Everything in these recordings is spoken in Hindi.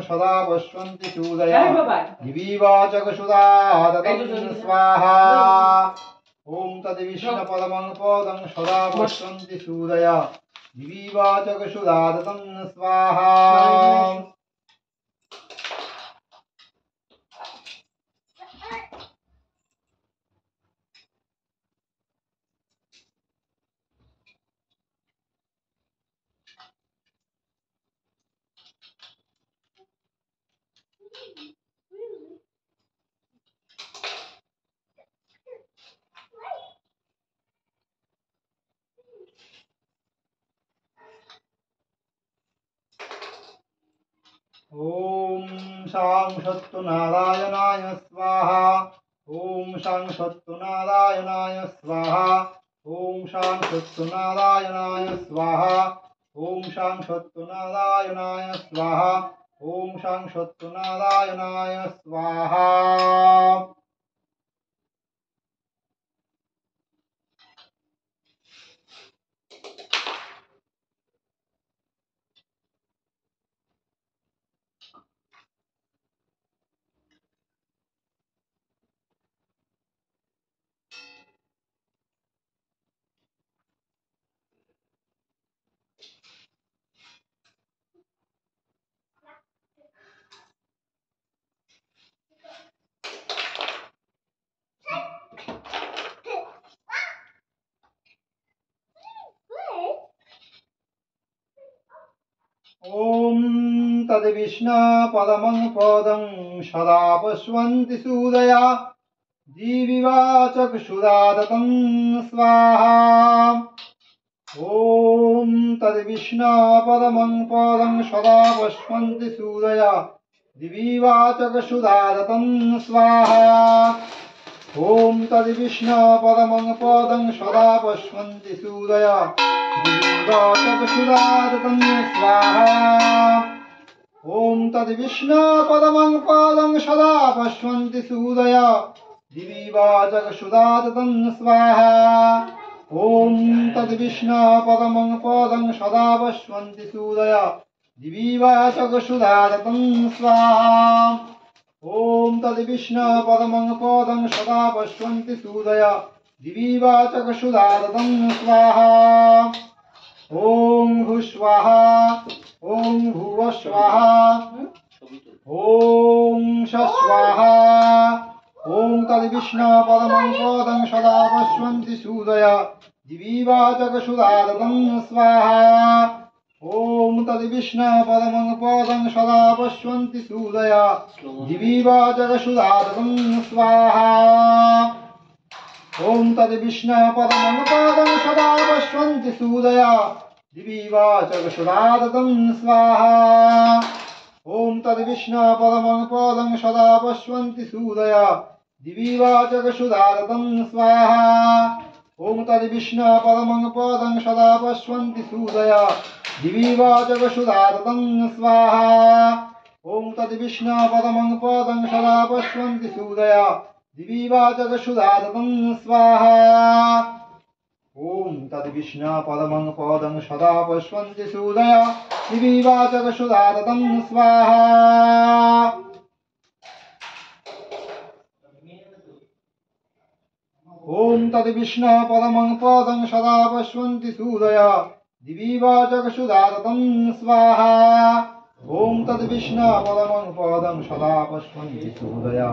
सदा पश्यन्ति सूदया दिवीवाचकसुधा ददं स्वाहा ॐ तद्विष्णुपदमं पदं सदा पश्यन्ति सूदया दिवीवाचकसुधा ददं स्वाहा ॐ शां सत्तुनारायणाय स्वाहा ॐ शां सत्तुनारायणाय स्वाहा ॐ शां सत्तुनारायणाय स्वाहा ॐ शां सत्तुनारायणाय स्वाहा ॐ शां सत्तुनारायणाय स्वाहा ॐ तद्विष्णुपदमं पदं सदा पश्यन्ति सूदया दिवीवाचकसुधा ददं स्वाहा ॐ तद्विष्णुपदमं पदं सदा पश्यन्ति सूदया दिवीवाचकसुधा ददं स्वाहा ॐ तद्विष्णुपदमं पदं सदा पश्यन्ति सूदया दिवीवाचकसुधा ददं स्वाहा ॐ तद्विष्णुपदमं पदं सदा पश्यन्ति सूदया दिवीवाचकसुधा ददं स्वाहा ॐ तद्विष्णुपदमं पदं सदा पश्यन्ति सूदया दिवीवाचकसुधा ददं स्वाहा ॐ तद्विष्णुपदमं पदं सदा पश्यन्ति सूदया दिवीवाचकसुधा ददं स्वाहा ॐ भू स्वाहा ॐ भुव स्वाहा ॐ स्वाहा ॐ तद्विष्णुपदमं पदं सदा पश्यन्ति सूदया दिवीवाचकसुधा ददं स्वाहा ॐ तद्विष्णुपदमं पदं सदा पश्यन्ति सूदया दिवीवाचकसुधा ददं स्वाहा ॐ तद्विष्णुपदमं पदं सदा पश्यन्ति सूदया दिवीवाचकसुधा ददं स्वाहा ॐ तद्विष्णुपदमं पदं सदा पश्यन्ति सूदया दिवीवाचकसुधा ददं स्वाहा ॐ तद्विष्णुपदमं पदं सदा पश्यन्ति सूदया दिवीवाचकसुधा ददं स्वाहा ॐ तद्विष्णुपदमं पदं सदा पश्यन्ति सूदया दिवीवाचकसुधा ददं स्वाहा ॐ तद्विष्णुपदमं पदं सदा पश्यन्ति सूदया दिवीवाचकसुधा ददं स्वाहा ॐ तद्विष्णुपदमं पदं सदा पश्यन्ति सूदया दिवीवाचकसुधा ददं स्वाहा ॐ तद्विष्णुपदमं पदं सदा पश्यन्ति सूदया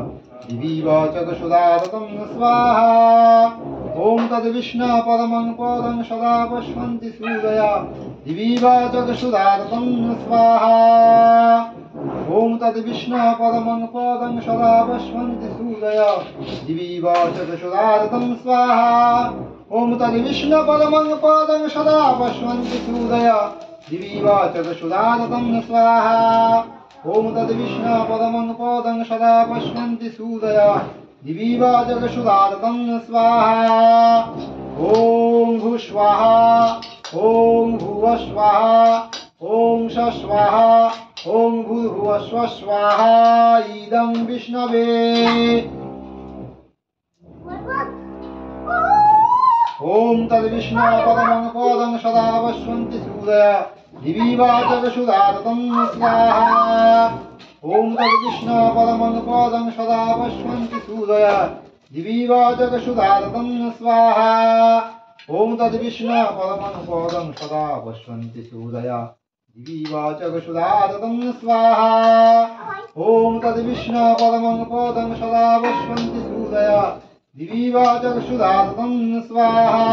दिवीवाचकसुधा ददं स्वाहा ॐ तद्विष्णुपदमं पदं सदा पश्यन्ति सूदया दिवीवाचकसुधा ददं स्वाहा ॐ तद्विष्णुपदमं पदं सदा पश्यन्ति सूदया दिवीवाचकसुधा ददं स्वाहा ॐ तद्विष्णुपदमं पदं सदा पश्यन्ति सूदया दिवीवाचकसुधा ददं स्वाहा ॐ तद्विष्णुपदमं पदं सदा पश्यन्ति सूदया दिवीवाचकसुधा ददं स्वाहा ॐ भू स्वाहा ॐ भुव स्वाहा ॐ स्वाहा ॐ भूर्भुवः स्वः स्वाहा इदं विष्णवे ॐ तद्विष्णुपदमं पदं सदा पश्यन्ति सूदया दिवीवाचकसुधा ददं स्वाहा ओम तद्विष्णु परमं पदं सदा पश्यन्ति सूरया दिवि वा जगशुधारतं स्वाहा ओम तद्विष्णु परमं पदं सदा पश्यन्ति सूरया दिवि वा जगशुधारतं स्वाहा ओम तद्विष्णु परमं पदं सदा पश्यन्ति सूरया दिवि वा जगशुधारतं स्वाहा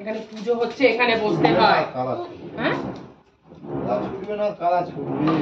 এখানে পুজো হচ্ছে, এখানে বসতে হয়। কালা হ্যাঁ, ছুটবে না, কালা ছুটবে।